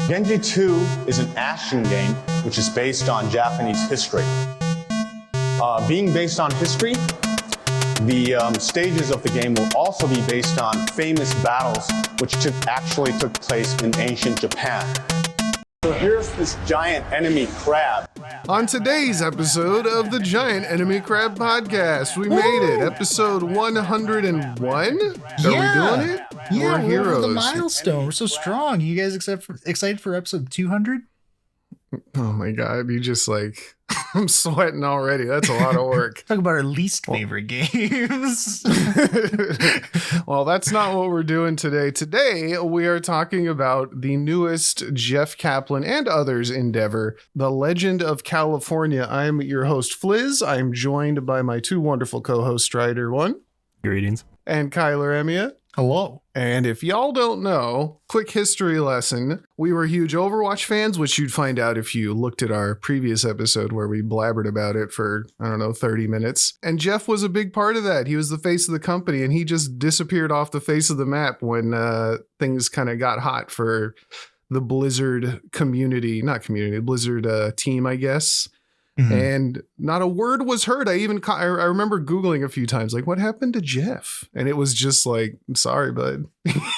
Genji 2 is an action game which is based on Japanese history. Being based on history, the stages of the game will also be based on famous battles which actually took place in ancient Japan. So here's this giant enemy crab. On today's episode of the Giant Enemy Crab Podcast, we made it. Episode 101. Are we doing it? Yeah, we're heroes. Over the milestone. We're so strong. You guys excited for episode 200? Oh my God, you just like, I'm sweating already. That's a lot of work. Talk about our least favorite games. Well, that's not what we're doing today. Today, we are talking about the newest Jeff Kaplan and others endeavor, The Legend of California. I'm your host, Fliz. I'm joined by my two wonderful co-hosts, Strider One. Greetings. And KylarEmiya. Hello. And if y'all don't know, quick history lesson. We were huge Overwatch fans, which you'd find out if you looked at our previous episode where we blabbered about it for, 30 minutes. And Jeff was a big part of that. He was the face of the company, and he just disappeared off the face of the map when things kind of got hot for the Blizzard Blizzard team, I guess. Mm-hmm. And not a word was heard. I remember Googling a few times, like, what happened to Jeff? And it was just like, sorry, bud.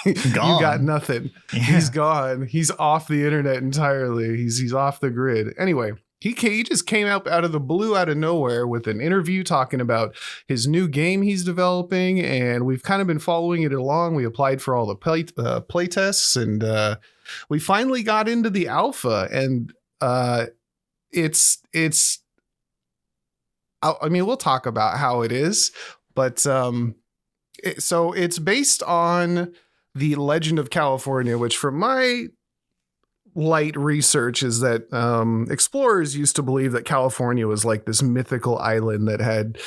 You got nothing. Yeah. He's gone. He's off the internet entirely. He's off the grid. Anyway, he just came out of the blue, out of nowhere with an interview talking about his new game he's developing. And we've kind of been following it along. We applied for all the play tests, and we finally got into the alpha. And we'll talk about how it is, but so it's based on the Legend of California, which from my light research is that explorers used to believe that California was like this mythical island that had,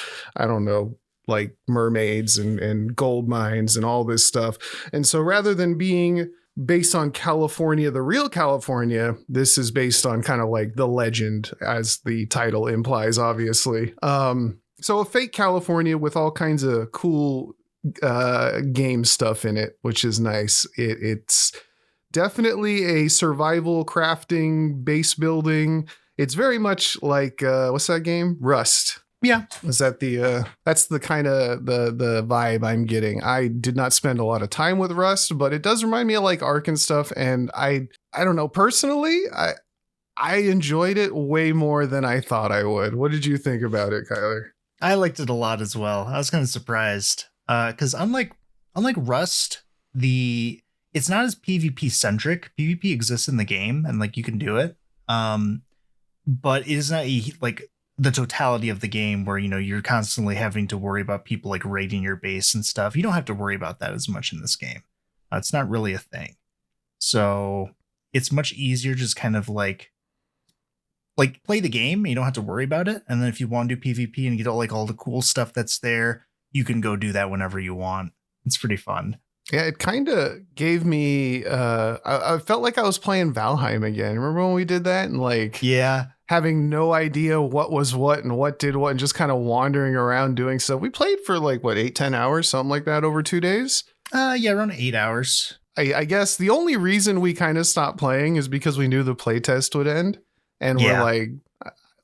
like mermaids and gold mines and all this stuff. And so rather than being based on California, the real California, this is based on kind of like the legend, as the title implies, obviously. So a fake California with all kinds of cool game stuff in it, which is nice. It's definitely a survival crafting, base building. It's very much like what's that game? Rust. Yeah. Is that that's the kind of the vibe I'm getting. I did not spend a lot of time with Rust, but it does remind me of like Ark and stuff. And I don't know, personally, I enjoyed it way more than I thought I would. What did you think about it, Kylar? I liked it a lot as well. I was kind of surprised because unlike Rust, it's not as PvP centric. PvP exists in the game and like you can do it. But it is not like the totality of the game where, you're constantly having to worry about people like raiding your base and stuff. You don't have to worry about that as much in this game. It's not really a thing. So it's much easier just kind of like play the game. You don't have to worry about it. And then if you want to do PvP and get all the cool stuff that's there, you can go do that whenever you want. It's pretty fun. Yeah, it kind of gave me, I felt like I was playing Valheim again. Remember when we did that? And yeah, having no idea what was what and what did what and just kind of wandering around doing stuff. We played for 8-10 hours, something like that over 2 days. Yeah, around 8 hours. I guess the only reason we kind of stopped playing is because we knew the playtest would end. And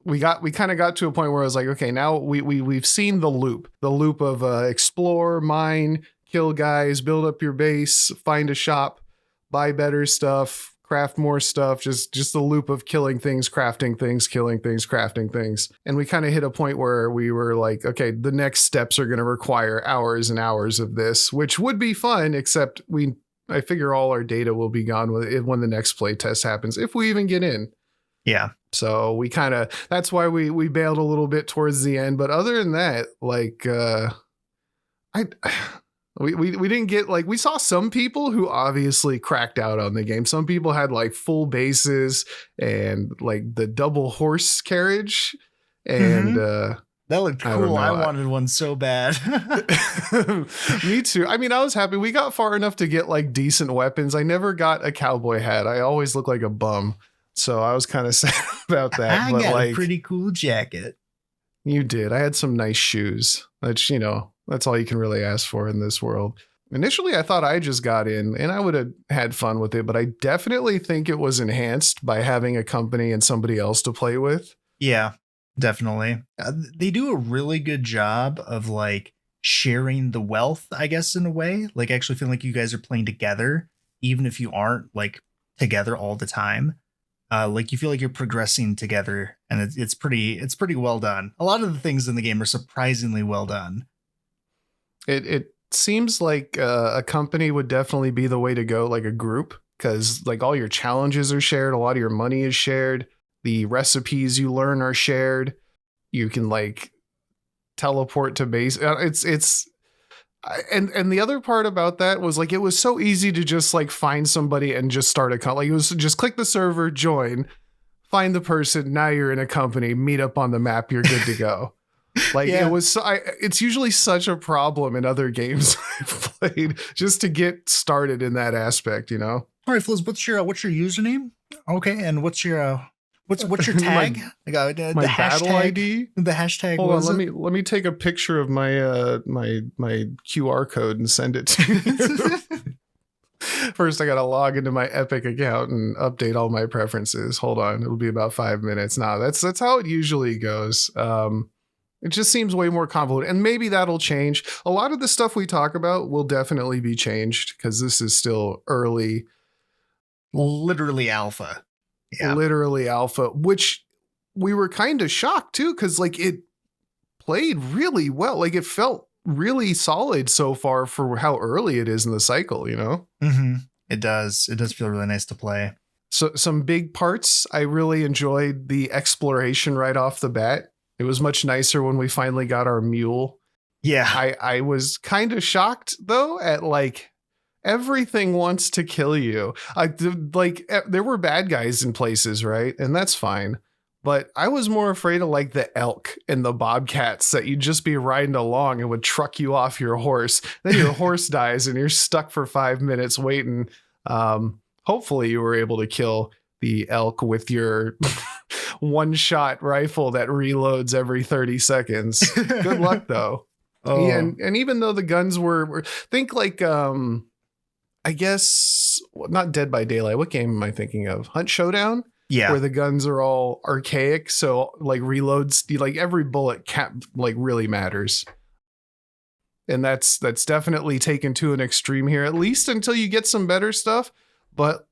we kind of got to a point where I was like, okay, now we've seen the loop of explore, mine, kill guys, build up your base, find a shop, buy better stuff, craft more stuff, just the loop of killing things, crafting things, killing things, crafting things. And we kind of hit a point where we were like, okay, the next steps are going to require hours and hours of this, which would be fun, except I figure all our data will be gone when the next play test happens, if we even get in. Yeah. So we that's why we bailed a little bit towards the end. But other than that, we didn't get we saw some people who obviously cracked out on the game. Some people had full bases and the double horse carriage. And that looked cool. I wanted one so bad. Me too. I mean, I was happy. We got far enough to get decent weapons. I never got a cowboy hat. I always look like a bum. So I was kind of sad about that. I got a pretty cool jacket. You did. I had some nice shoes, which, that's all you can really ask for in this world. Initially, I thought I just got in and I would have had fun with it, but I definitely think it was enhanced by having a company and somebody else to play with. Yeah, definitely. They do a really good job of like sharing the wealth, I guess, in a way, like actually feeling like you guys are playing together, even if you aren't like together all the time. Like you feel like you're progressing together, and it's pretty well done. A lot of the things in the game are surprisingly well done. It seems like a company would definitely be the way to go, like a group, because like all your challenges are shared, a lot of your money is shared, the recipes you learn are shared. You can like teleport to base. And the other part about that was like it was so easy to just like find somebody and just start a like it was just click the server, join, find the person, now you're in a company, meet up on the map, you're good to go. Like it was it's usually such a problem in other games I've played just to get started in that aspect, you know. All right, Fliz, what's your username? Okay, and what's your tag? The my hashtag, battle ID. The hashtag. Hold on, let me take a picture of my my QR code and send it to you. First, I gotta log into my Epic account and update all my preferences. Hold on, it'll be about 5 minutes. Now that's how it usually goes. It just seems way more convoluted, and maybe that'll change. A lot of the stuff we talk about will definitely be changed because this is still early. Literally alpha. Yeah. Literally alpha, which we were kind of shocked too, because like it played really well. Like it felt really solid so far for how early it is in the cycle, you know? Mm-hmm. It does feel really nice to play. So some big parts, I really enjoyed the exploration right off the bat. It was much nicer when we finally got our mule. Yeah. I was kind of shocked though at like everything wants to kill you. There were bad guys in places, right? And that's fine. But I was more afraid of like the elk and the bobcats that you'd just be riding along and would truck you off your horse. Then your horse dies and you're stuck for 5 minutes waiting. Hopefully you were able to kill the elk with your one-shot rifle that reloads every 30 seconds. Good luck though. Oh. And even though the guns were think like I guess not Dead by Daylight. What game am I thinking of? Hunt Showdown? Yeah. Where the guns are all archaic, so like reloads, like every bullet like really matters. And that's definitely taken to an extreme here, at least until you get some better stuff. But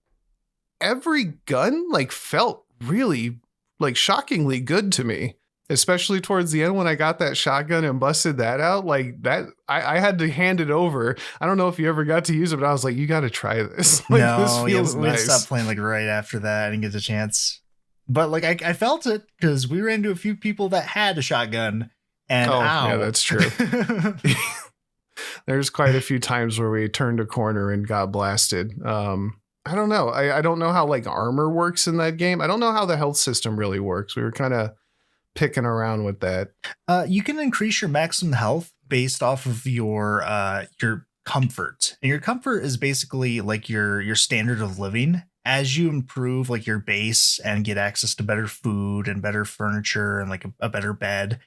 every gun like felt really like shockingly good to me, especially towards the end when I got that shotgun and busted that out. Like that, I had to hand it over. I don't know if you ever got to use it, but I was like, you got to try this. Like, no, this feels we nice. stopped playing like right after that. I didn't get the chance. But like I felt it because we ran into a few people that had a shotgun. And ow. Yeah, that's true. There's quite a few times where we turned a corner and got blasted. I don't know. I don't know how like armor works in that game. I don't know how the health system really works. We were kind of picking around with that. You can increase your maximum health based off of your comfort. And your comfort is basically like your standard of living. As you improve like your base and get access to better food and better furniture and like a better bed,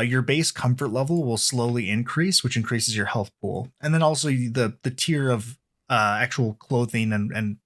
your base comfort level will slowly increase, which increases your health pool. And then also the tier of actual clothing and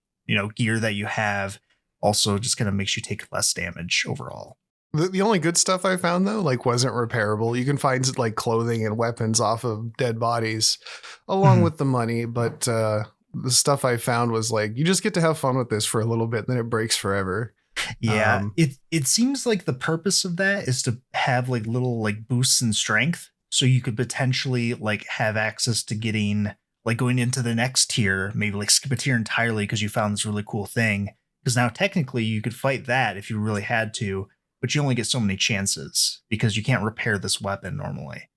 gear that you have also just kind of makes you take less damage overall. The only good stuff I found though, like wasn't repairable. You can find like clothing and weapons off of dead bodies along with the money. But the stuff I found was like, you just get to have fun with this for a little bit, then it breaks forever. Yeah. It seems like the purpose of that is to have like little like boosts in strength. So you could potentially like have access to getting like going into the next tier, maybe like skip a tier entirely because you found this really cool thing. Because now technically you could fight that if you really had to, but you only get so many chances because you can't repair this weapon normally.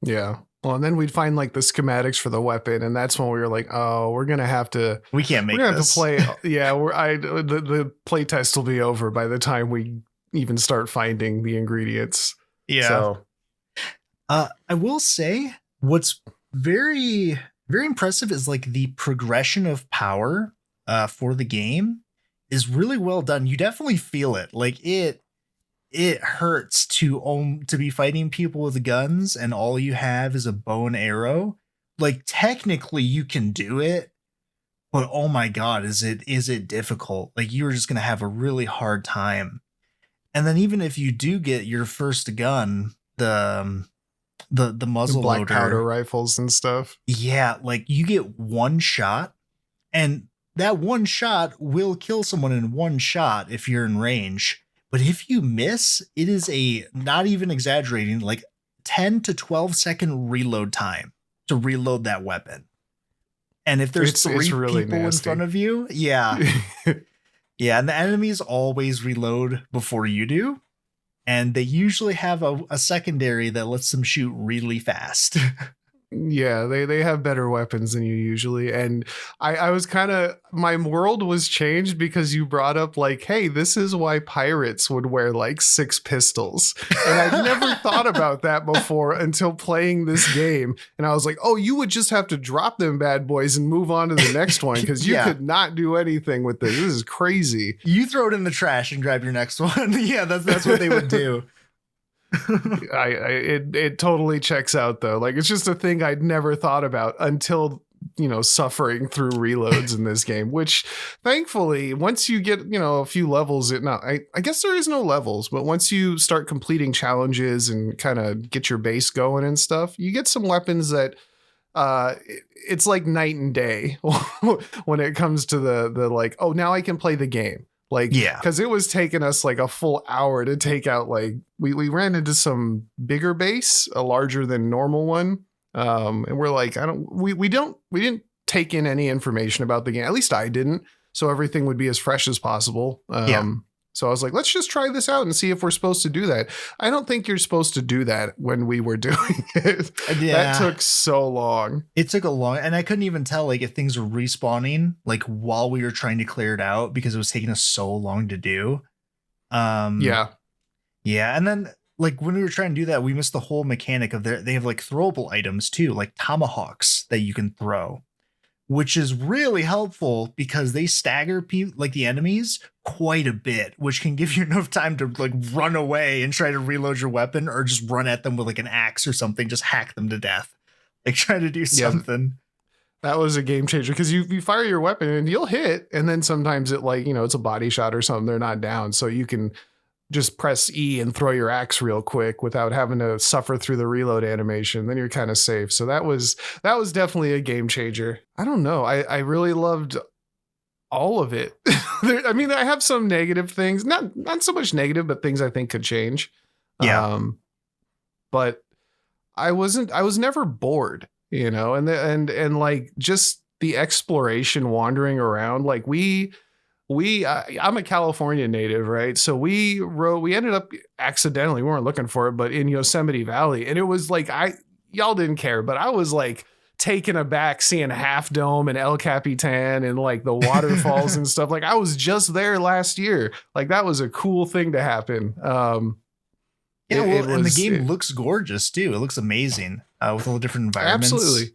Yeah. Well, and then we'd find like the schematics for the weapon, and that's when we were like, "Oh, we're gonna have to. We can't make. We're gonna this. have to play. Yeah, the play test will be over by the time we even start finding the ingredients. Yeah. So, I will say what's very very impressive is like the progression of power for the game is really well done. You definitely feel it. Like it hurts to be fighting people with guns and all you have is a bow and arrow. like technically you can do it, but oh my God, is it difficult? Like you're just going to have a really hard time. And then even if you do get your first gun, the muzzle Black loader, powder rifles and stuff. yeah, like you get one shot, and that one shot will kill someone in one shot if you're in range. But if you miss, it is not even exaggerating, like 10 to 12-second reload time to reload that weapon. And if there's three really people in front of you, yeah. Yeah, and the enemies always reload before you do. And they usually have a secondary that lets them shoot really fast. Yeah, they have better weapons than you usually. And I was kind of, my world was changed because you brought up like, hey, this is why pirates would wear like 6 pistols. And I never thought about that before until playing this game. And I was like, oh, you would just have to drop them bad boys and move on to the next one because you could not do anything with this. This is crazy. You throw it in the trash and grab your next one. Yeah, that's what they would do. It totally checks out though. Like it's just a thing I'd never thought about until, you know, suffering through reloads in this game, which thankfully once you get, you know, a few levels, I guess there is no levels, but once you start completing challenges and kind of get your base going and stuff, you get some weapons that it's like night and day when it comes to the like, oh, now I can play the game. Like, yeah, because it was taking us like a full hour to take out, like we ran into some bigger base, a larger than normal one. And we're like, we didn't take in any information about the game. At least I didn't. So everything would be as fresh as possible. So I was like, let's just try this out and see if we're supposed to do that. I don't think you're supposed to do that when we were doing it. Yeah. That took so long. It took a long, and I couldn't even tell like if things were respawning like while we were trying to clear it out because it was taking us so long to do. Yeah. And then like when we were trying to do that, we missed the whole mechanic of they have like throwable items too, like tomahawks that you can throw, which is really helpful because they stagger like the enemies quite a bit, which can give you enough time to like run away and try to reload your weapon or just run at them with like an axe or something, just hack them to death. Like try to do something. That was a game changer because you fire your weapon and you'll hit. And then sometimes it like, you know, it's a body shot or something. They're not down. So you can just press E and throw your axe real quick without having to suffer through the reload animation. Then you're kind of safe. So that was definitely a game changer. I don't know. I really loved all of it. I mean, I have some negative things, not so much negative, but things I think could change. Yeah. But I was never bored, you know, and like just the exploration wandering around, like I'm a California native, right? So we ended up accidentally, we weren't looking for it, but in Yosemite Valley. And it was like, y'all didn't care, but I was like taken aback seeing Half Dome and El Capitan and like the waterfalls and stuff. Like I was just there last year. Like that was a cool thing to happen. And the game looks gorgeous too. It looks amazing with all the different environments. Absolutely.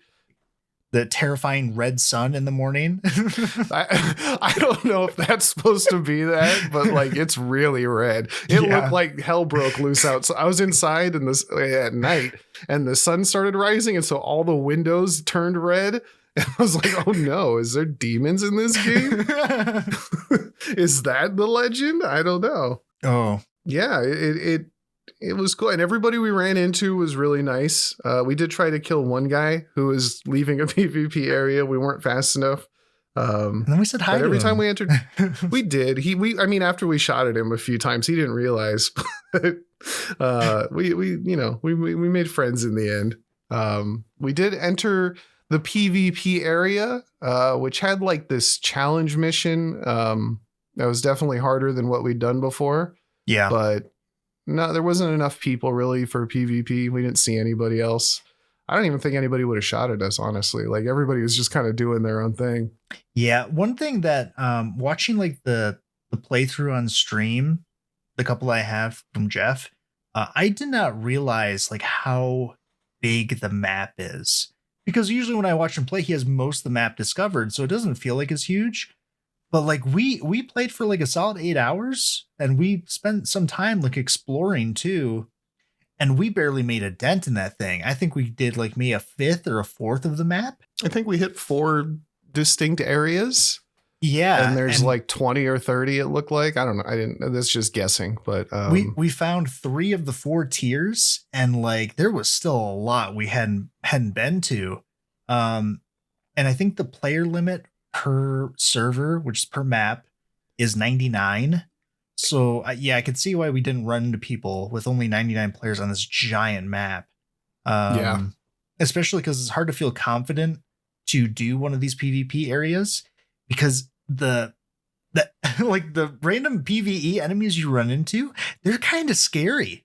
The terrifying red sun in the morning. I don't know if that's supposed to be that, but like it's really red. It looked like hell broke loose out. So I was inside at night and the sun started rising. And so all the windows turned red. And I was like, oh no, is there demons in this game? Is that the legend? I don't know. Oh, yeah, it was cool. And everybody we ran into was really nice. We did try to kill one guy who was leaving a PvP area. We weren't fast enough. And then we said hi to him. Every time we entered, we did. I mean, after we shot at him a few times, he didn't realize. But we made friends in the end. We did enter the PvP area, which had like this challenge mission. That was definitely harder than what we'd done before. Yeah. But no, there wasn't enough people really for PvP. We didn't see anybody else. I don't even think anybody would have shot at us, honestly. Like everybody was just kind of doing their own thing. Yeah. One thing that watching like the playthrough on stream, the couple I have from Jeff, I did not realize like how big the map is. Because usually when I watch him play, he has most of the map discovered. So it doesn't feel like it's huge. But like we played for like a solid 8 hours and we spent some time like exploring too. and we barely made a dent in that thing. I think we did like maybe a fifth or a fourth of the map. I think we hit 4 distinct areas. Yeah. And there's like 20 or 30, it looked like. I don't know. That's just guessing, but we found 3 of the 4 tiers, and like there was still a lot we hadn't been to. And I think the player limit per server, which is per map, is 99. So yeah, I could see why we didn't run into people with only 99 players on this giant map. Yeah. Especially because it's hard to feel confident to do one of these PvP areas, because the like the random PvE enemies you run into, they're kind of scary.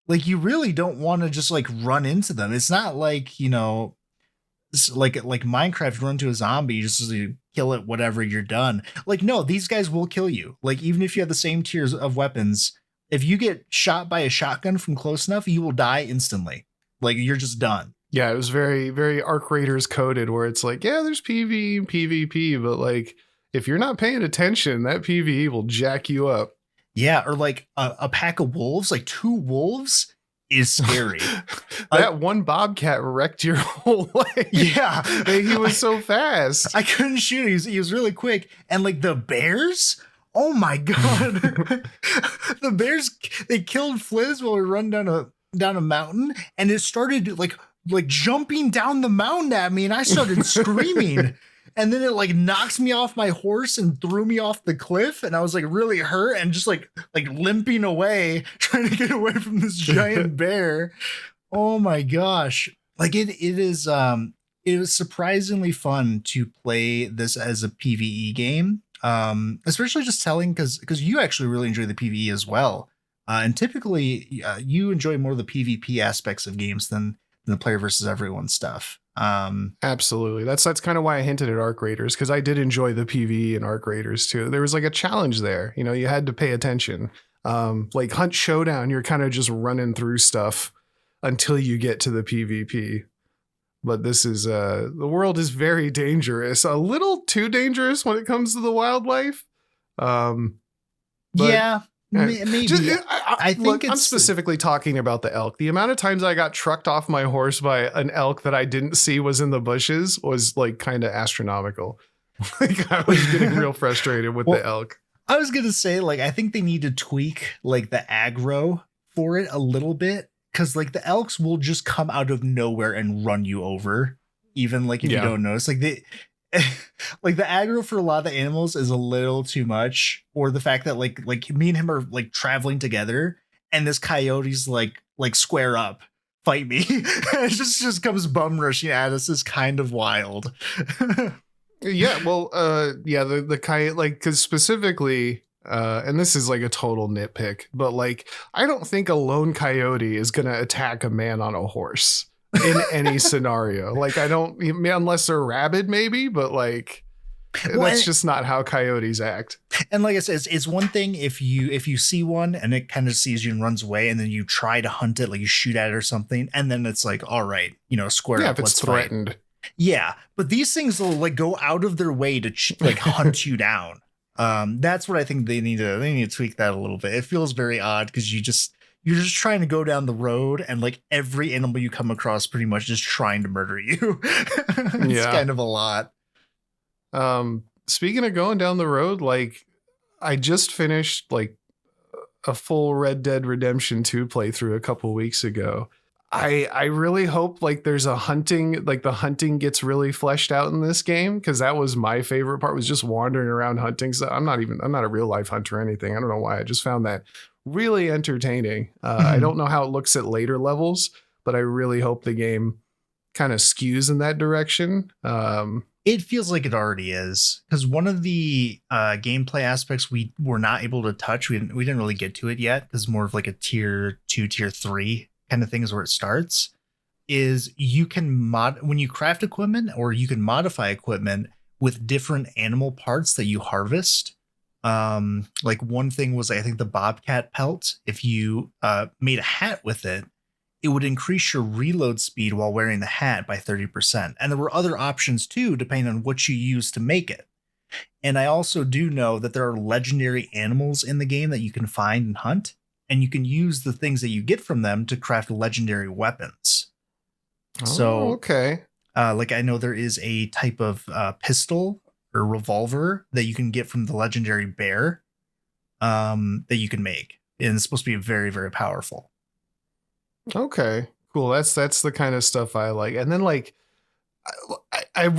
Like you really don't want to just like run into them. It's not like, you know, like Minecraft, you run into a zombie, you just kill it, whatever, you're done. Like, no, these guys will kill you. Like, even if you have the same tiers of weapons, if you get shot by a shotgun from close enough, you will die instantly. Like, you're just done. Yeah, it was very, very Arc Raiders coded, where it's like, yeah, there's PvE and PvP, but like, if you're not paying attention, that PvE will jack you up. Yeah, or like a pack of wolves, like 2 wolves is scary. That one bobcat wrecked your whole life. Yeah. He was so fast. I couldn't shoot. He was really quick. And like the bears, oh my God. The bears, they killed Fliz while we run down a mountain, and it started like jumping down the mountain at me, and I started screaming. And then it like knocks me off my horse and threw me off the cliff. And I was like really hurt and just like limping away, trying to get away from this giant bear. Oh my gosh. Like it was surprisingly fun to play this as a PvE game. Especially just telling, because you actually really enjoy the PvE as well. And typically you enjoy more of the PvP aspects of games than the player versus everyone stuff. Absolutely. That's kind of why I hinted at Arc Raiders, because I did enjoy the PvE in Arc Raiders too. There was like a challenge there. You know, you had to pay attention. Like Hunt Showdown, you're kind of just running through stuff until you get to the PvP. But this is the world is very dangerous, a little too dangerous when it comes to the wildlife. Yeah. Maybe. I think I'm specifically talking about the elk. The amount of times I got trucked off my horse by an elk that I didn't see was in the bushes was like kind of astronomical. Like I was getting real frustrated with the elk. I was going to say, like, I think they need to tweak like the aggro for it a little bit, because like the elks will just come out of nowhere and run you over, even like if you don't notice. Like like the aggro for a lot of the animals is a little too much, or the fact that like me and him are like traveling together, and this coyote's like square up, fight me. It just comes bum rushing at us is kind of wild. Yeah, well, the coyote, like, because specifically, and this is like a total nitpick, but like, I don't think a lone coyote is gonna attack a man on a horse in any scenario. Like, I don't, unless they're rabid, maybe, but like, that's just not how coyotes act. And like I said, it's one thing if you see one and it kind of sees you and runs away, and then you try to hunt it, like you shoot at it or something, and then it's like, all right, square up. If it's threatened. Fight. Yeah, but these things will like go out of their way to like hunt you down. That's what I think they need to tweak that a little bit. It feels very odd because you're just trying to go down the road, and like every animal you come across pretty much just trying to murder you. It's kind of a lot. Speaking of going down the road, like I just finished like a full Red Dead Redemption 2 playthrough a couple weeks ago. I really hope like there's a hunting, like the hunting gets really fleshed out in this game, because that was my favorite part, was just wandering around hunting. So I'm not a real life hunter or anything. I don't know why. I just found that really entertaining. I don't know how it looks at later levels, but I really hope the game kind of skews in that direction. It feels like it already is, because one of the gameplay aspects we were not able to touch, we didn't really get to it yet, because more of like a tier 2, tier 3 kind of thing is where it starts, is you can when you craft equipment, or you can modify equipment with different animal parts that you harvest. Like one thing was, I think, the bobcat pelt. If you made a hat with it, it would increase your reload speed while wearing the hat by 30%. And there were other options too, depending on what you use to make it. And I also do know that there are legendary animals in the game that you can find and hunt. and you can use the things that you get from them to craft legendary weapons. Oh, okay. Like I know there is a type of pistol or revolver that you can get from the legendary bear that you can make. And it's supposed to be very, very powerful. Okay, cool. That's the kind of stuff I like. And then like, I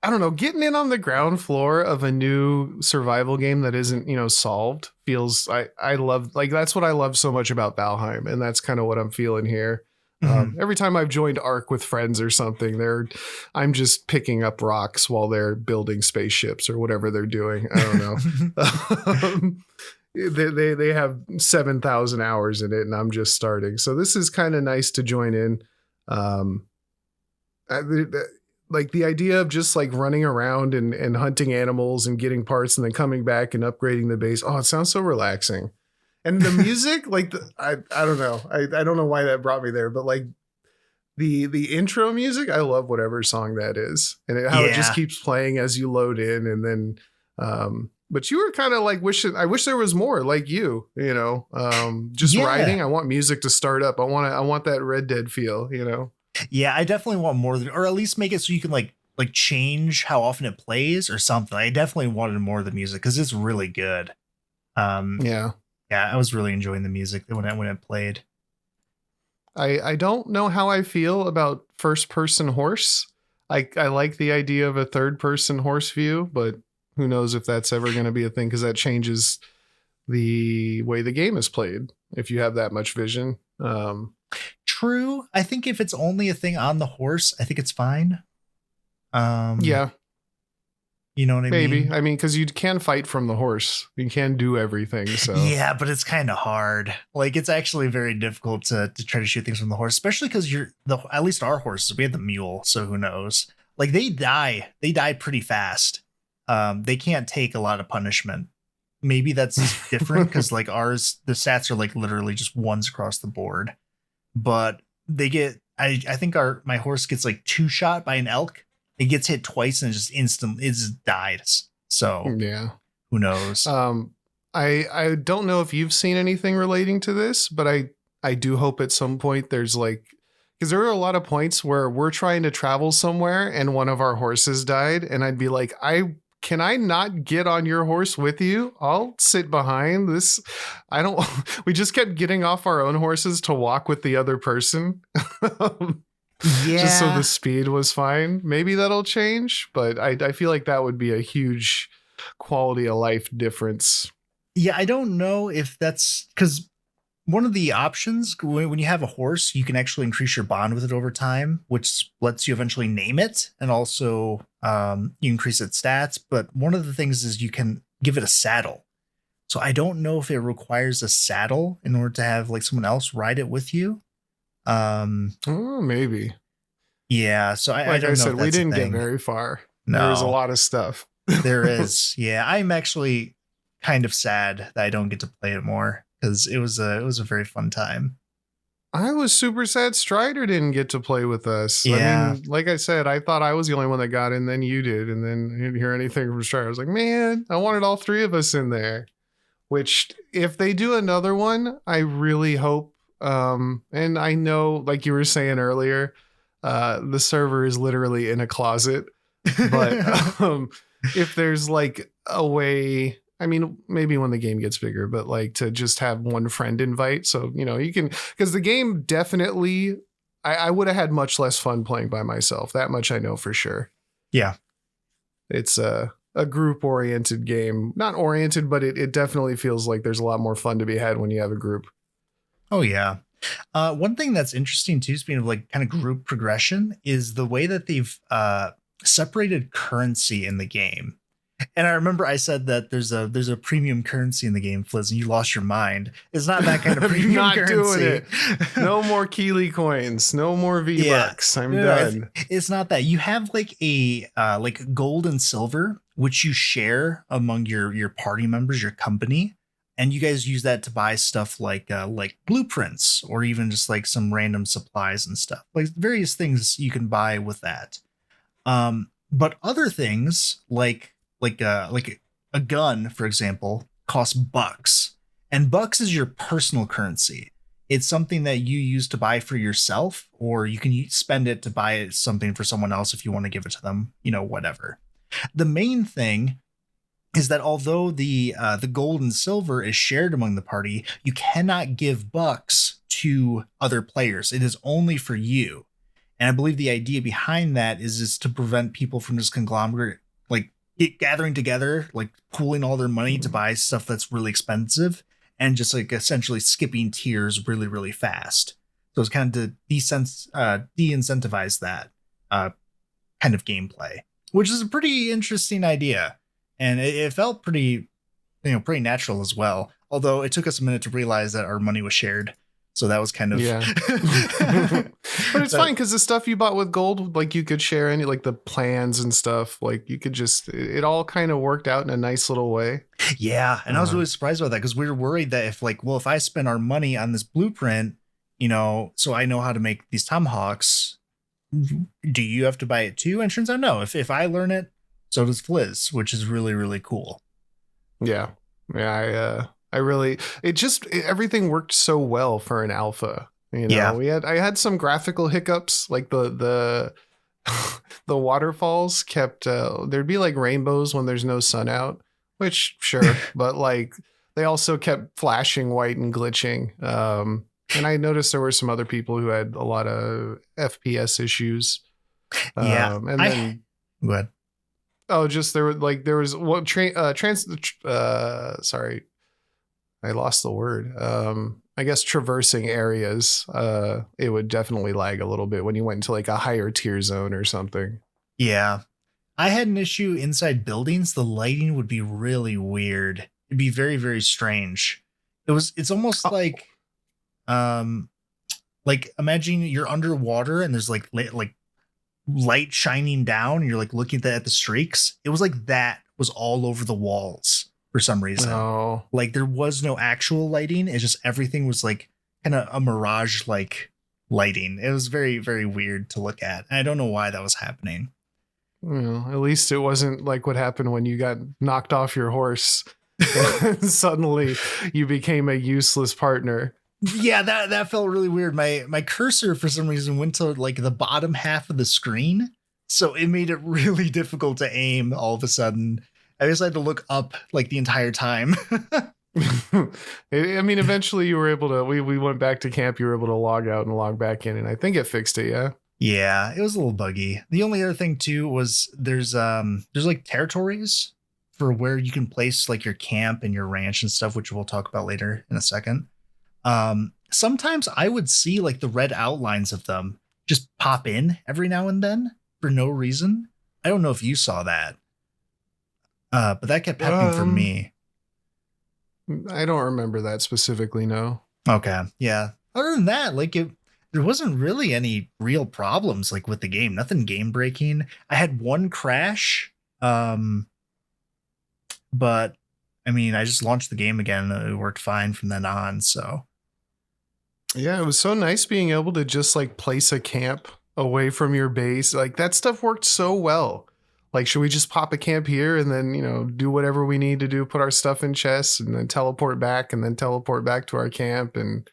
don't know, getting in on the ground floor of a new survival game that isn't, solved feels, I love, like, that's what I love so much about Valheim. And that's kind of what I'm feeling here. Every time I've joined Ark with friends or something, I'm just picking up rocks while they're building spaceships or whatever they're doing. I don't know. They have 7,000 hours in it, and I'm just starting. So this is kind of nice to join in. Like the idea of just like running around and hunting animals and getting parts and then coming back and upgrading the base. Oh, it sounds so relaxing. And the music, like I don't know. I don't know why that brought me there, but like the intro music, I love whatever song that is. And it just keeps playing as you load in. And then, but you were kind of like I wish there was more like you, just riding. I want music to start up. I want that Red Dead feel, Yeah, I definitely want more, or at least make it so you can like change how often it plays or something. I definitely wanted more of the music because it's really good. Yeah, I was really enjoying the music when it played. I don't know how I feel about first person horse. I like the idea of a third person horse view, but who knows if that's ever going to be a thing, because that changes the way the game is played if you have that much vision. True. I think if it's only a thing on the horse, I think it's fine. Yeah. You know what I mean? Maybe. I mean, because you can fight from the horse. You can do everything. So yeah, but it's kind of hard. Like it's actually very difficult to try to shoot things from the horse, especially because at least our horses, we had the mule, so who knows? Like they die pretty fast. They can't take a lot of punishment. Maybe that's different because like ours, the stats are like literally just ones across the board. But they get, I think my horse gets like 2 shot by an elk. It gets hit twice and it just dies. So yeah, who knows? I don't know if you've seen anything relating to this, but I do hope at some point there's like, because there are a lot of points where we're trying to travel somewhere and one of our horses died, and I'd be like, can I not get on your horse with you? I'll sit behind this. We just kept getting off our own horses to walk with the other person. Yeah. Just so the speed was fine. Maybe that'll change, but I feel like that would be a huge quality of life difference. Yeah, I don't know if that's because one of the options when you have a horse, you can actually increase your bond with it over time, which lets you eventually name it. And also you increase its stats. But one of the things is you can give it a saddle. So I don't know if it requires a saddle in order to have like someone else ride it with you. Maybe. Yeah. So I don't know. I said, we didn't get very far. No. There's a lot of stuff. There is. Yeah. I'm actually kind of sad that I don't get to play it more, because it was a very fun time. I was super sad Strider didn't get to play with us. Yeah. I mean, like I said, I thought I was the only one that got in, then you did, and then I didn't hear anything from Strider. I was like, man, I wanted all 3 of us in there. Which, if they do another one, I really hope. And I know, like you were saying earlier, the server is literally in a closet. But if there's like a way, I mean, maybe when the game gets bigger, but like to just have one friend invite. So, you can, because the game definitely, I would have had much less fun playing by myself. That much I know for sure. Yeah. It's a group oriented game. Not oriented, but it definitely feels like there's a lot more fun to be had when you have a group. Oh, yeah. One thing that's interesting, too, speaking of like kind of group progression, is the way that they've separated currency in the game. And I remember I said that there's a premium currency in the game, Fliz, and you lost your mind. It's not that kind of premium not currency. Doing it. No more Keeley coins. No more V-Bucks. I'm done. It's not that. You have like a like gold and silver, which you share among your party members, your company. And you guys use that to buy stuff like blueprints, or even just like some random supplies and stuff, like various things you can buy with that. But other things like a gun, for example, costs bucks, And bucks is your personal currency. It's something that you use to buy for yourself, or you can spend it to buy something for someone else if you want to give it to them, whatever. The main thing is that although the gold and silver is shared among the party, you cannot give bucks to other players. It is only for you. And I believe the idea behind that is to prevent people from just conglomerate, like gathering together, like pooling all their money to buy stuff that's really expensive and just like essentially skipping tiers really, really fast. So it's kind of to de-incentivize that kind of gameplay, which is a pretty interesting idea. And it felt pretty natural as well. Although it took us a minute to realize that our money was shared. So that was kind of But it's fine because the stuff you bought with gold, like you could share any, like the plans and stuff, like you could just, it all kind of worked out in a nice little way. Yeah. And I was really surprised about that because we were worried that if I spend our money on this blueprint, so I know how to make these tomahawks, do you have to buy it too? And it turns out no. If I learn it, so does Fliz, which is really, really cool. Yeah. Yeah. Everything worked so well for an alpha. Yeah. I had some graphical hiccups, like the waterfalls kept, there'd be like rainbows when there's no sun out, which sure, but like they also kept flashing white and glitching. And I noticed there were some other people who had a lot of FPS issues. Yeah. And then go ahead. Oh, just there was what sorry, I lost the word. I guess traversing areas, it would definitely lag a little bit when you went into like a higher tier zone or something. Yeah. I had an issue inside buildings. The lighting would be really weird. It'd be very, very strange. It's almost like imagine you're underwater and there's like light shining down and you're like looking at the streaks. It was like that was all over the walls for some reason. Oh. Like there was no actual lighting. It's just everything was like kind of a mirage like lighting. It was very, very weird to look at. I don't know why that was happening. Well, at least it wasn't like what happened when you got knocked off your horse and suddenly you became a useless partner. Yeah, that felt really weird. My cursor for some reason went to like the bottom half of the screen, so it made it really difficult to aim all of a sudden. I just had to look up like the entire time. I mean, eventually you were able to, we went back to camp, you were able to log out and log back in, and I think it fixed it, yeah? Yeah, it was a little buggy. The only other thing too was there's like territories for where you can place like your camp and your ranch and stuff, which we'll talk about later in a second. Sometimes I would see like the red outlines of them just pop in every now and then for no reason. I don't know if you saw that. But that kept happening for me. I don't remember that specifically, no. Okay. Yeah. Other than that, like there wasn't really any real problems like with the game. Nothing game breaking. I had one crash. But I mean, I just launched the game again and it worked fine from then on. So yeah, it was so nice being able to just like place a camp away from your base. Like that stuff worked so well. Like, should we just pop a camp here and then, do whatever we need to do, put our stuff in chests and then teleport back to our camp. And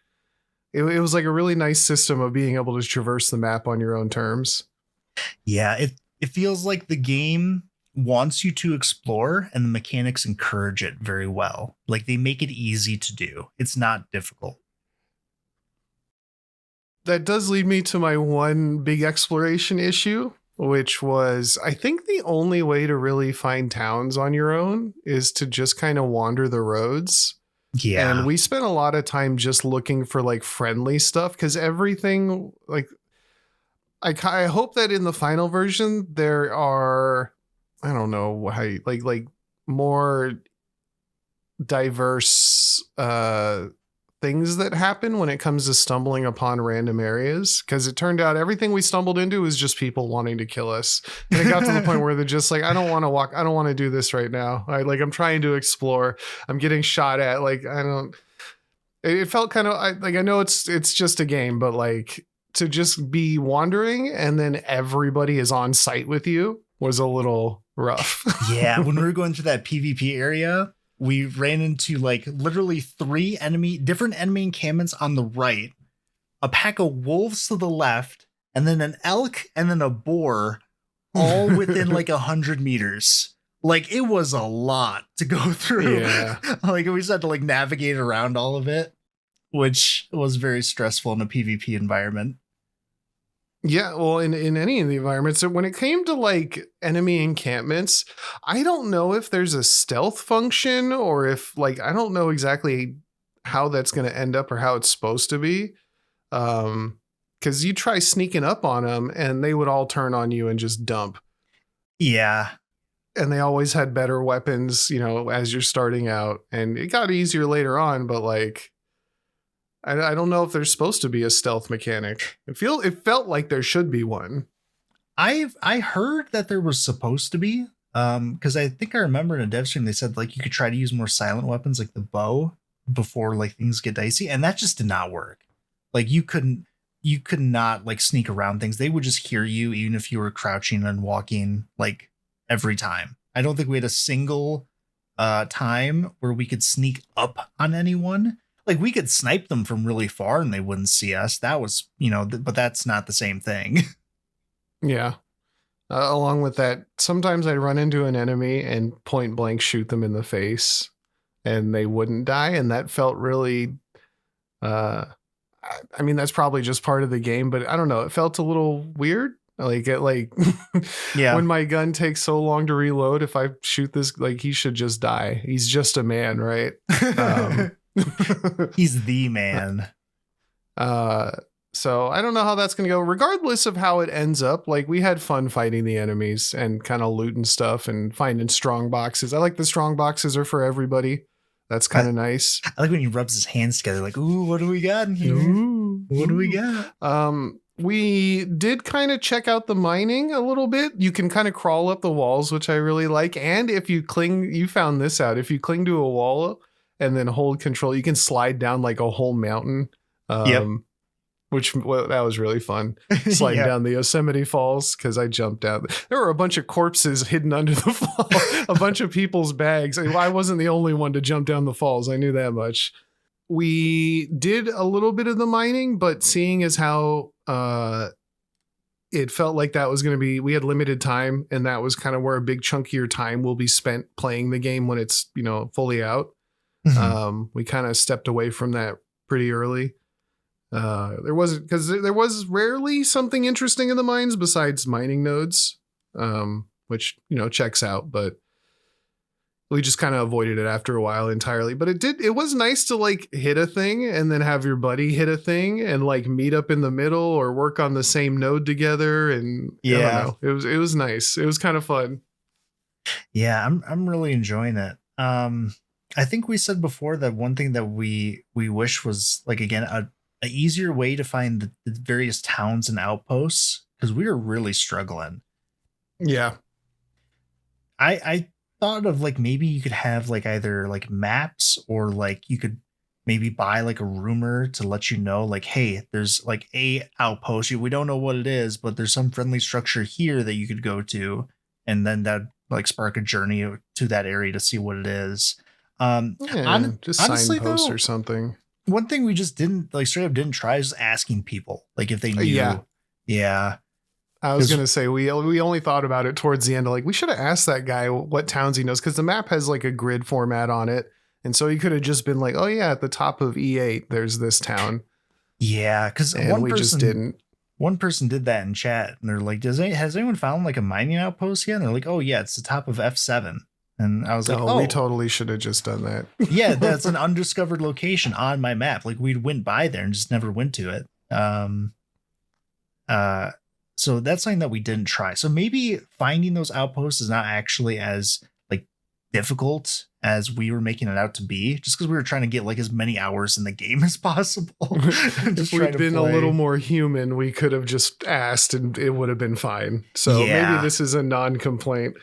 it was like a really nice system of being able to traverse the map on your own terms. Yeah, it feels like the game wants you to explore and the mechanics encourage it very well. Like they make it easy to do. It's not difficult. That does lead me to my one big exploration issue, which was, I think the only way to really find towns on your own is to just kind of wander the roads. Yeah. And we spent a lot of time just looking for like friendly stuff because everything, like, I hope that in the final version there are, I don't know how you, like more diverse things that happen when it comes to stumbling upon random areas, because it turned out everything we stumbled into was just people wanting to kill us, and it got to the point where they're just like, I don't want to walk, I don't want to do this right now, I'm trying to explore, I'm getting shot at, it felt kind of I know it's just a game, but like to just be wandering and then everybody is on site with you was a little rough. Yeah, when we were going through that PvP area, we ran into like literally different enemy encampments on the right, a pack of wolves to the left, and then an elk and then a boar all within like 100 meters. Like it was a lot to go through. Yeah. Like we just had to like navigate around all of it, which was very stressful in a PvP environment. Yeah, well, in any of the environments, when it came to like enemy encampments, I don't know if there's a stealth function or if like I don't know exactly how that's going to end up or how it's supposed to be. Because you try sneaking up on them and they would all turn on you and just dump. Yeah. And they always had better weapons, you know, as you're starting out, and it got easier later on, but like I don't know if there's supposed to be a stealth mechanic. It felt like there should be one. I heard that there was supposed to be, because I think I remember in a dev stream they said like you could try to use more silent weapons like the bow before like things get dicey, and that just did not work. Like you could not like sneak around things. They would just hear you even if you were crouching and walking like every time. I don't think we had a single time where we could sneak up on anyone. Like we could snipe them from really far and they wouldn't see us. That was, you know, but that's not the same thing. Yeah. Along with that, sometimes I'd run into an enemy and point blank shoot them in the face and they wouldn't die. And that felt really, I mean, that's probably just part of the game, but I don't know. It felt a little weird. Yeah, when my gun takes so long to reload, if I shoot this, like he should just die. He's just a man, right? He's the man. So I don't know how that's going to go. Regardless of how it ends up, like we had fun fighting the enemies and kind of looting stuff and finding strong boxes. I like the strong boxes are for everybody. That's kind of nice. I like when he rubs his hands together like, ooh, what do we got in here? Ooh, what do we got? We did kind of check out the mining a little bit. You can kind of crawl up the walls, which I really like. And if you you found this out, if you cling to a wall and then hold control, you can slide down like a whole mountain. That was really fun. Sliding down the Yosemite Falls because I jumped out. There were a bunch of corpses hidden under the fall, a bunch of people's bags. I wasn't the only one to jump down the falls. I knew that much. We did a little bit of the mining, but seeing as how it felt like that was going to be, we had limited time, and that was kind of where a big chunk of your time will be spent playing the game when it's, you know, fully out. Mm-hmm. We kind of stepped away from that pretty early. There was rarely something interesting in the mines besides mining nodes, which, you know, checks out, but we just kind of avoided it after a while entirely. But it was nice to like hit a thing and then have your buddy hit a thing and like meet up in the middle or work on the same node together. And yeah, I don't know, it was nice. It was kind of fun. Yeah, I'm really enjoying it. I think we said before that one thing that we wish was like, again, a easier way to find the various towns and outposts, because we were really struggling. Yeah. I thought of like maybe you could have like either like maps or like you could maybe buy like a rumor to let you know like, hey, there's like a outpost. We don't know what it is, but there's some friendly structure here that you could go to, and then that like spark a journey to that area to see what it is. Just honestly, signposts though, or something. One thing we just didn't like straight up didn't try is asking people like if they knew. Yeah. I was going to say, we only thought about it towards the end. Like we should have asked that guy what towns he knows, because the map has like a grid format on it. And so he could have just been like, oh yeah, at the top of E8, there's this town. Yeah. Cause just didn't. One person did that in chat and they're like, has anyone found like a mining outpost yet? And they're like, oh yeah, it's the top of F7. And I was like, we totally should have just done that. Yeah, that's an undiscovered location on my map. Like we went by there and just never went to it. So that's something that we didn't try. So maybe finding those outposts is not actually as like difficult as we were making it out to be, just because we were trying to get like as many hours in the game as possible. If we'd been a little more human, we could have just asked and it would have been fine. So maybe this is a non-complaint.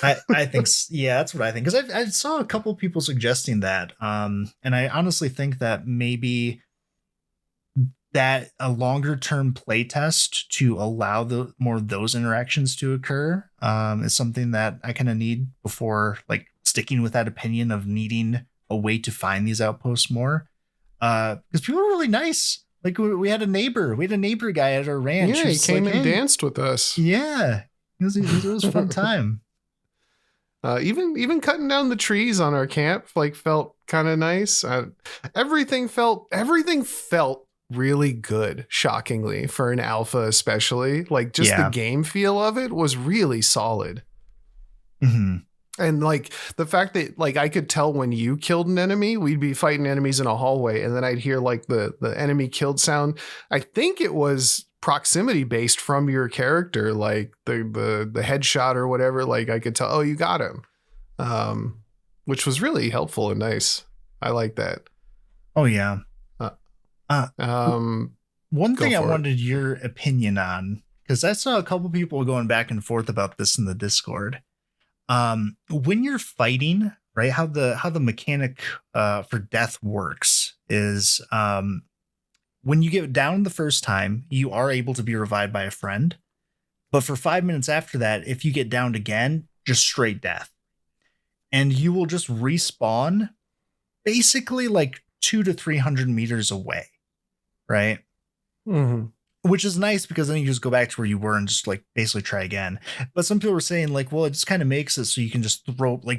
I think, yeah, that's what I think. Because I saw a couple people suggesting that. And I honestly think that maybe that a longer term playtest to allow more of those interactions to occur is something that I kind of need before like sticking with that opinion of needing a way to find these outposts more. Because people are really nice. Like we had a neighbor guy at our ranch. Yeah, he came and danced with us. Yeah, it was a fun time. Even cutting down the trees on our camp like felt kind of nice. Everything felt really good, shockingly, for an alpha, especially. Like just the game feel of it was really solid. Mm-hmm. And like the fact that like I could tell when you killed an enemy, we'd be fighting enemies in a hallway, and then I'd hear like the enemy killed sound. I think it was proximity based from your character, like the headshot or whatever. Like I could tell, oh, you got him, which was really helpful and nice. I like that. Oh yeah. One thing I wanted your opinion on, because I saw a couple people going back and forth about this in the Discord. When you're fighting, right, how the mechanic for death works is when you get down the first time, you are able to be revived by a friend, but for 5 minutes after that, if you get downed again, just straight death, and you will just respawn basically like 200 to 300 meters away, right? Mm-hmm. Which is nice because then you just go back to where you were and just like basically try again. But some people were saying like, well, it just kind of makes it so you can just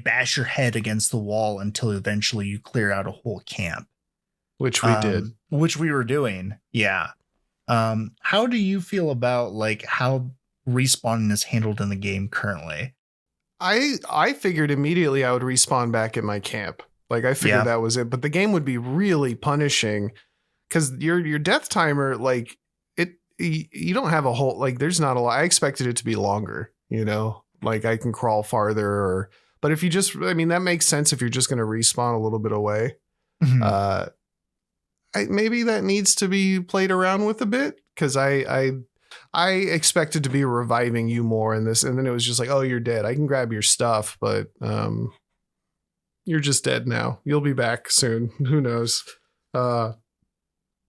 bash your head against the wall until eventually you clear out a whole camp. Which we did. Which we were doing. Yeah. How do you feel about like how respawning is handled in the game currently? I figured immediately I would respawn back at my camp. Like I figured that was it. But the game would be really punishing because your death timer, like, you don't have a whole, like, there's not a lot. I expected it to be longer, you know, like I can crawl farther but if you just, I mean, that makes sense if you're just going to respawn a little bit away. Mm-hmm. Maybe that needs to be played around with a bit because I expected to be reviving you more in this. And then it was just like, oh, you're dead. I can grab your stuff, but you're just dead now. You'll be back soon. Who knows?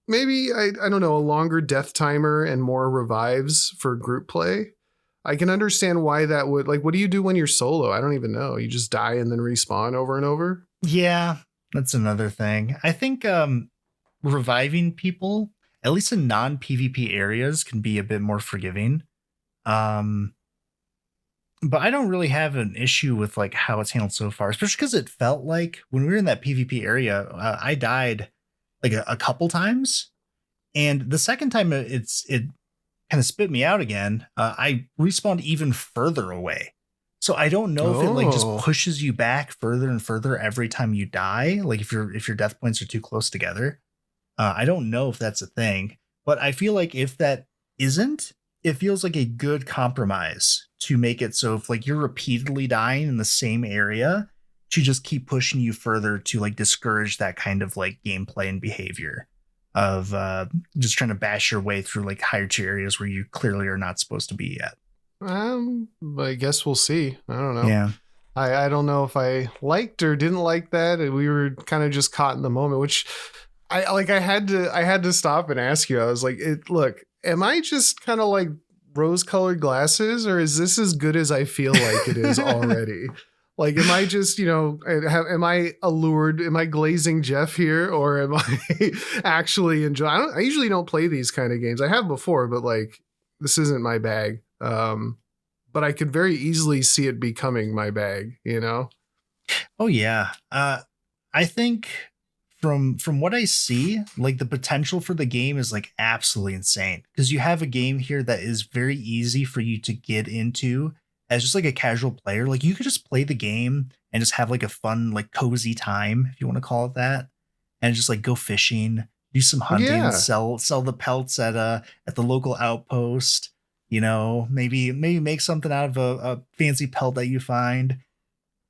Maybe, I don't know, a longer death timer and more revives for group play. I can understand why that would, like, what do you do when you're solo? I don't even know. You just die and then respawn over and over? Yeah, that's another thing. I think reviving people, at least in non-PvP areas, can be a bit more forgiving. But I don't really have an issue with like how it's handled so far, especially because it felt like when we were in that PvP area, I died like a couple times, and the second time it kind of spit me out again. I respawned even further away, so I don't know if it like just pushes you back further and further every time you die. Like if your death points are too close together, I don't know if that's a thing. But I feel like if that isn't, it feels like a good compromise to make it so if like you're repeatedly dying in the same area, to just keep pushing you further to like discourage that kind of like gameplay and behavior of just trying to bash your way through like higher tier areas where you clearly are not supposed to be yet. I guess we'll see. I don't know. Yeah. I don't know if I liked or didn't like that. We were kind of just caught in the moment, which I had to stop and ask you. I was like, look, am I just kind of like rose-colored glasses, or is this as good as I feel like it is already? Like, am I just, am I allured? Am I glazing Jeff here, or am I actually enjoying? I usually don't play these kind of games. I have before, but like, this isn't my bag. But I could very easily see it becoming my bag, you know? Oh yeah. I think from what I see, like the potential for the game is like absolutely insane, because you have a game here that is very easy for you to get into as just like a casual player. Like you could just play the game and just have like a fun, like cozy time, if you want to call it that, and just like go fishing, do some hunting, sell the pelts at the local outpost, maybe make something out of a fancy pelt that you find.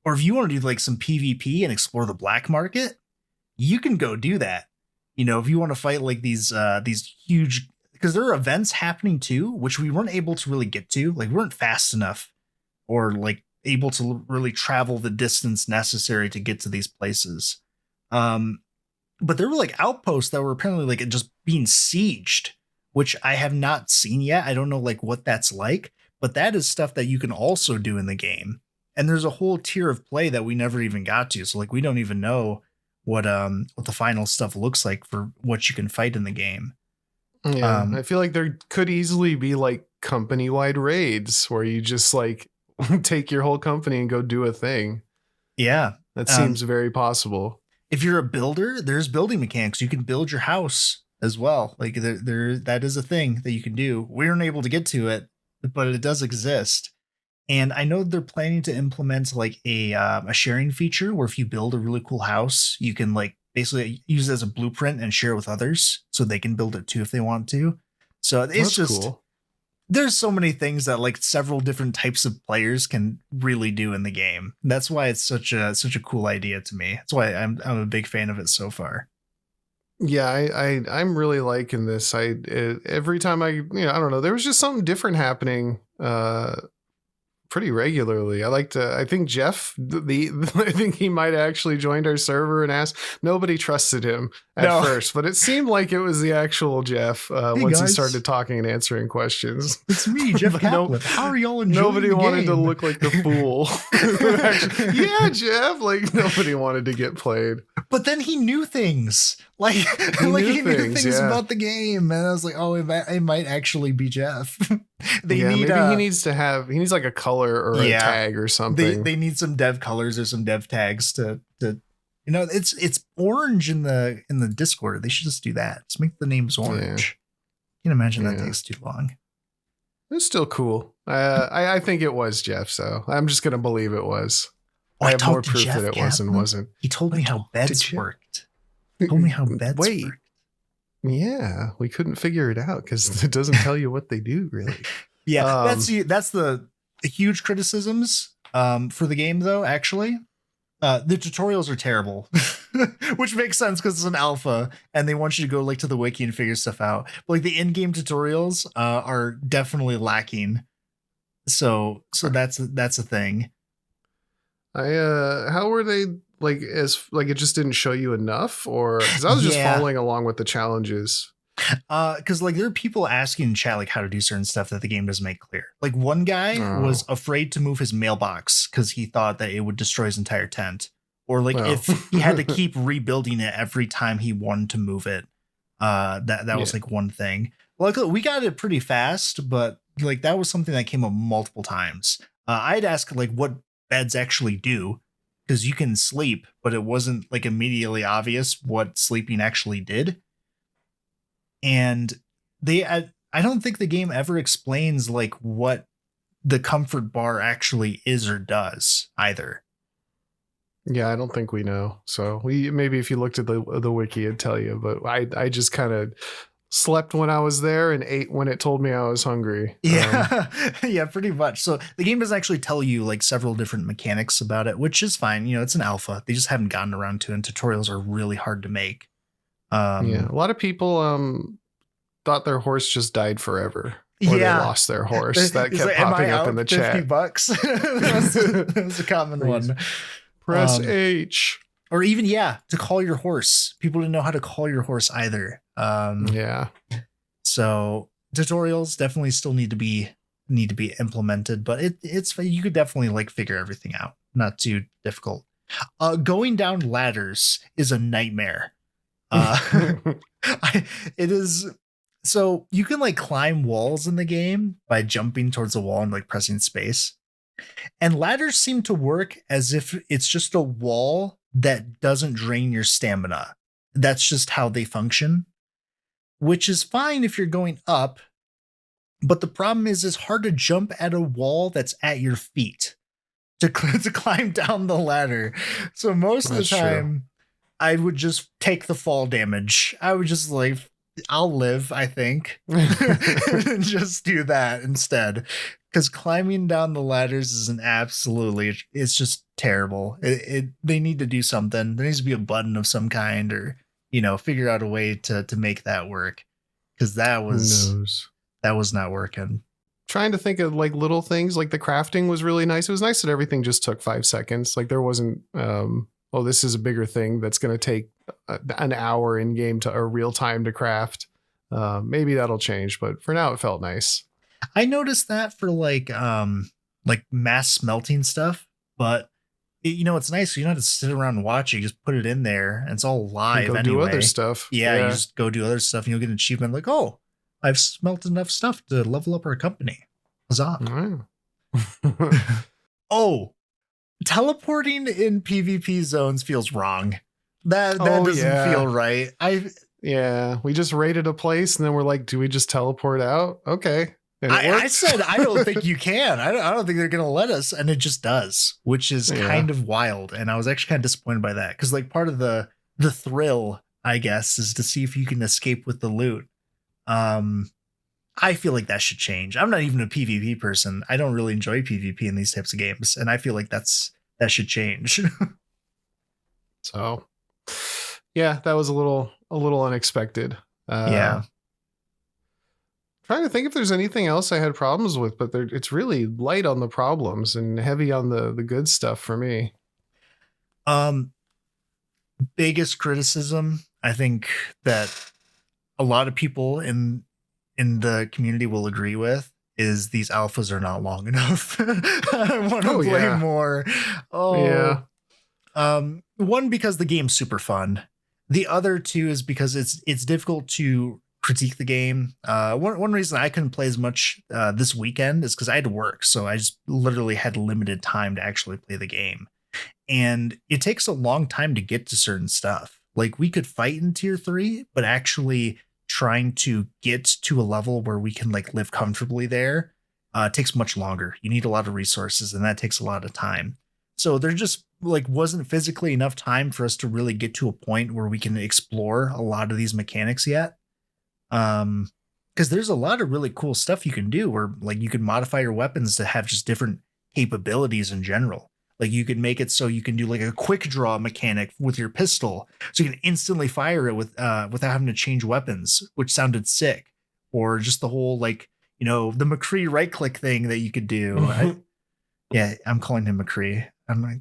Or if you want to do like some PvP and explore the black market, you can go do that. If you want to fight like these huge, because there are events happening too, which we weren't able to really get to. Like we weren't fast enough or like able to really travel the distance necessary to get to these places. But there were like outposts that were apparently like just being sieged, which I have not seen yet. I don't know like what that's like, but that is stuff that you can also do in the game. And there's a whole tier of play that we never even got to. So like we don't even know what the final stuff looks like for what you can fight in the game. Yeah, I feel like there could easily be like company-wide raids where you just like take your whole company and go do a thing. Yeah. That seems very possible. If you're a builder, there's building mechanics. You can build your house as well. Like there that is a thing that you can do. We weren't able to get to it, but it does exist. And I know they're planning to implement like a sharing feature where if you build a really cool house, you can like basically use it as a blueprint and share it with others so they can build it too if they want to. So it's That's just cool. There's so many things that like several different types of players can really do in the game. That's why it's such a cool idea to me. That's why I'm a big fan of it so far. Yeah, I'm really liking this. Every time I don't know, there was just something different happening pretty regularly. I think Jeff, I think he might have actually joined our server and asked. Nobody trusted him at first, but it seemed like it was the actual Jeff once he started talking and answering questions. It's me, Jeff Kaplan. How are y'all enjoying Nobody the wanted game? to look like the fool. Actually, yeah, Jeff. Like nobody wanted to get played. But then he knew things. Like he knew things about the game, and I was like, oh, it might actually be Jeff. Maybe he needs like a color or a tag or something. They need some dev colors or some dev tags to it's orange in the Discord. They should just do that. Just make the names orange. You can imagine that takes too long. It's still cool. I think it was Jeff, so I'm just gonna believe it was. Oh, I have more proof that it wasn't. He told me how beds worked. Told me how beds worked. Yeah, we couldn't figure it out because it doesn't tell you what they do really. Yeah, that's the huge criticisms for the game though. Actually, the tutorials are terrible, which makes sense because it's an alpha and they want you to go like to the wiki and figure stuff out. But like the in-game tutorials are definitely lacking. So that's a thing. How were they? Like it just didn't show you enough, or because I was just following along with the challenges. Because like there are people asking in chat like how to do certain stuff that the game doesn't make clear. Like one guy was afraid to move his mailbox because he thought that it would destroy his entire tent, or like if he had to keep rebuilding it every time he wanted to move it. That was like one thing. Like we got it pretty fast, but like that was something that came up multiple times. I'd ask like what beds actually do. Because you can sleep, but it wasn't like immediately obvious what sleeping actually did. And I don't think the game ever explains like what the comfort bar actually is or does either. Yeah, I don't think we know. So maybe if you looked at the wiki, it'd tell you. But I just kind of slept when I was there and ate when it told me I was hungry. Yeah, yeah, pretty much. So the game does actually tell you like several different mechanics about it, which is fine. It's an alpha. They just haven't gotten around to it, and tutorials are really hard to make. A lot of people thought their horse just died forever. Or they lost their horse. That kept popping up in the chat. $50. that was a common one. Press H. Or even, to call your horse. People didn't know how to call your horse either. So tutorials definitely still need to be implemented, but it's you could definitely like figure everything out. Not too difficult. Going down ladders is a nightmare. It is. So you can like climb walls in the game by jumping towards a wall and like pressing space. And ladders seem to work as if it's just a wall that doesn't drain your stamina. That's just how they function, which is fine if you're going up. But the problem is it's hard to jump at a wall that's at your feet to climb down the ladder. So most of the time, I would just take the fall damage. I would just like, I'll live, I think. And just do that instead. Because climbing down the ladders is it's just terrible. They need to do something. There needs to be a button of some kind or, figure out a way to make that work. Because that was not working. Trying to think of like little things, like the crafting was really nice. It was nice that everything just took 5 seconds. Like there wasn't, this is a bigger thing that's going to take an hour in game to a real time to craft. Maybe that'll change, but for now it felt nice. I noticed that for like mass smelting stuff, But it's nice. You don't have to sit around and watch it. You just put it in there and it's all live Go anyway. do other stuff. Yeah, you just go do other stuff and you'll get an achievement like, oh, I've smelt enough stuff to level up our company. Huzzah. Oh, teleporting in PvP zones feels wrong. That doesn't feel right. We just raided a place and then we're like, do we just teleport out? Okay. And I said, I don't think you can. I don't think they're going to let us. And it just does, which is kind of wild. And I was actually kind of disappointed by that. Because like part of the thrill, I guess, is to see if you can escape with the loot. I feel like that should change. I'm not even a PvP person. I don't really enjoy PvP in these types of games. And I feel like that should change. So, yeah, that was a little unexpected. Trying to think if there's anything else I had problems with, but it's really light on the problems and heavy on the good stuff for me. Biggest criticism, I think that a lot of people in the community will agree with, is these alphas are not long enough. I want to play more. One, because the game's super fun. The other two is because it's difficult to critique the game. One reason I couldn't play as much this weekend is because I had to work. So I just literally had limited time to actually play the game. And it takes a long time to get to certain stuff. Like we could fight in tier 3, but actually trying to get to a level where we can like live comfortably there takes much longer. You need a lot of resources and that takes a lot of time. So there just like wasn't physically enough time for us to really get to a point where we can explore a lot of these mechanics yet. Because there's a lot of really cool stuff you can do where like you can modify your weapons to have just different capabilities in general. Like you could make it so you can do like a quick draw mechanic with your pistol, so you can instantly fire it without having to change weapons, which sounded sick. Or just the whole like, the McCree right click thing that you could do. I'm calling him McCree. I'm like,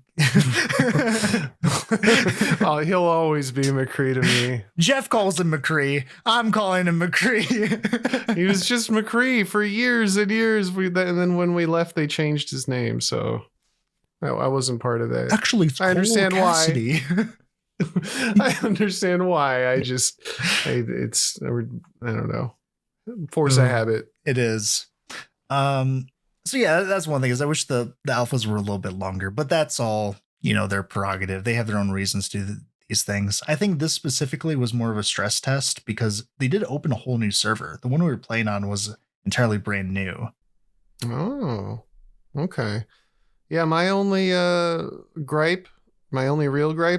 oh, he'll always be McCree to me. Jeff calls him McCree. I'm calling him McCree. He was just McCree for years and years. And then when we left, they changed his name. So I wasn't part of that. Actually, I understand Cassidy. why. I understand why. I don't know. Force a habit. It is. So yeah, that's one thing, is I wish the alphas were a little bit longer, but that's all, their prerogative. They have their own reasons to do these things. I think this specifically was more of a stress test because they did open a whole new server. The one we were playing on was entirely brand new. Oh, okay. Yeah, my only real gripe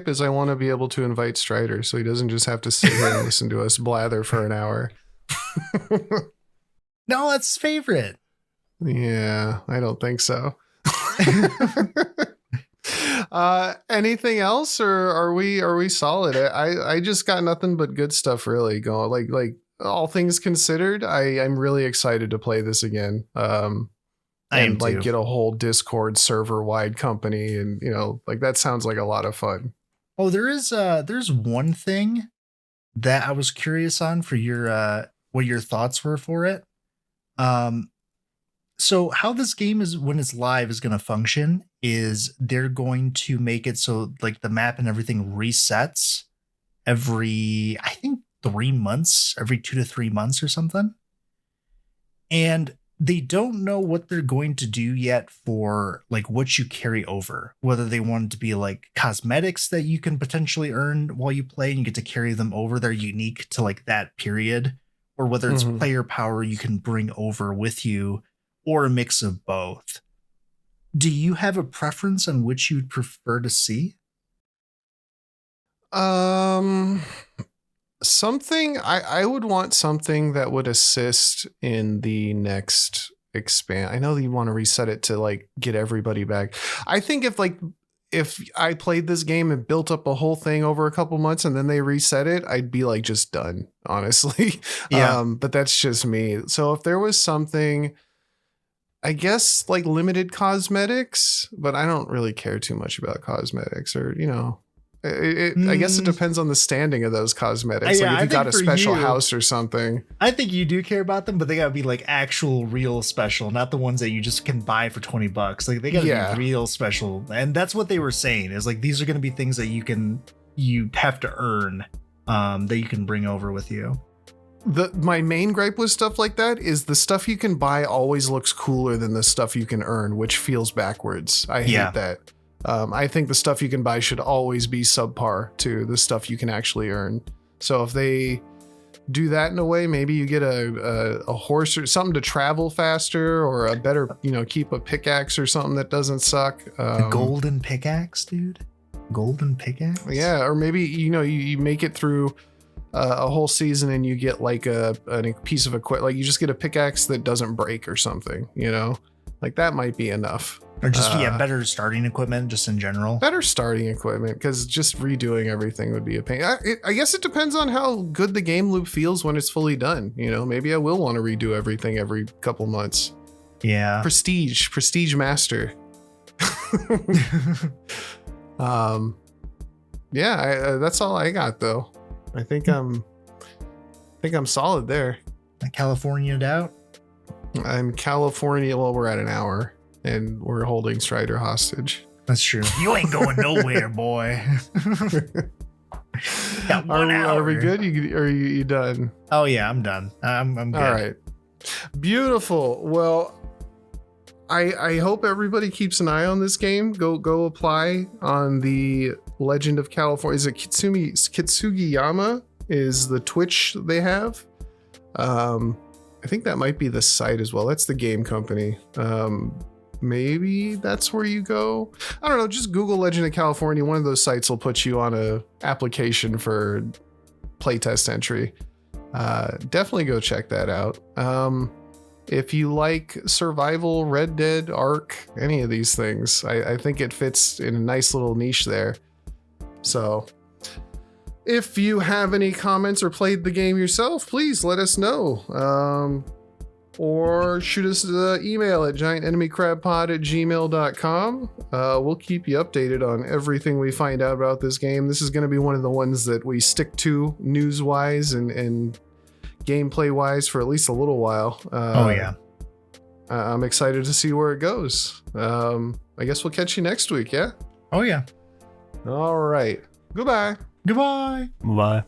is I want to be able to invite Strider so he doesn't just have to sit here and listen to us blather for an hour. No, that's his favorite. Yeah, I don't think so. Anything else, or are we solid? I just got nothing but good stuff really going. Like all things considered, I'm really excited to play this again. I am like too. Get a whole Discord server wide company, and like that sounds like a lot of fun. Oh, there's one thing that I was curious on for your what your thoughts were for it. So how this game is when it's live is going to function is they're going to make it so like the map and everything resets every, I think 3 months, every 2 to 3 months or something. And they don't know what they're going to do yet for like what you carry over, whether they want it to be like cosmetics that you can potentially earn while you play and you get to carry them over. They're unique to like that period, or whether it's player power you can bring over with you, or a mix of both. Do you have a preference on which you'd prefer to see? Something I would want something that would assist in the next expand. I know that you want to reset it to like get everybody back. I think if I played this game and built up a whole thing over a couple months and then they reset it, I'd be like just done, honestly. Yeah. But that's just me. So if there was something, I guess like limited cosmetics, but I don't really care too much about cosmetics, or I guess it depends on the standing of those cosmetics. Yeah, like if I you got a think for special you- house or something. I think you do care about them, but they gotta be like actual real special, not the ones that you just can buy for $20. Like they gotta be real special. And that's what they were saying, is like these are gonna be things that you have to earn, that you can bring over with you. My main gripe with stuff like that is the stuff you can buy always looks cooler than the stuff you can earn, which feels backwards. I hate that. I think the stuff you can buy should always be subpar to the stuff you can actually earn. So if they do that in a way, maybe you get a horse or something to travel faster, or a better, keep a pickaxe or something that doesn't suck. A golden pickaxe, dude. Golden pickaxe. Yeah, or maybe you make it through a whole season and you get like a piece of equipment, like you just get a pickaxe that doesn't break or something. Like that might be enough. Or just better starting equipment, just in general. Better starting equipment, because just redoing everything would be a pain. I guess it depends on how good the game loop feels when it's fully done. Maybe I will want to redo everything every couple months. Yeah. Prestige master. That's all I got though. I think I'm solid there. California'd out. I'm California. Well, we're at an hour. And we're holding Strider hostage. That's true. You ain't going nowhere, boy. Got 1 hour. Are we good? Are you done? Oh yeah, I'm done. I'm good. All right. Beautiful. Well, I hope everybody keeps an eye on this game. Go apply on the Legend of California. Is it Kintsugiyama is the Twitch they have? I think that might be the site as well. That's the game company. Maybe that's where you go. I don't know. Just Google Legend of California. One of those sites will put you on a application for playtest entry. Definitely go check that out. If you like survival, Red Dead, Ark, any of these things, I think it fits in a nice little niche there. So if you have any comments or played the game yourself, please let us know. Or shoot us an email at giantenemycrabpod@gmail.com. We'll keep you updated on everything we find out about this game. This is going to be one of the ones that we stick to news-wise and gameplay-wise for at least a little while. I'm excited to see where it goes. I guess we'll catch you next week, yeah? Oh yeah. All right. Goodbye. Goodbye. Bye.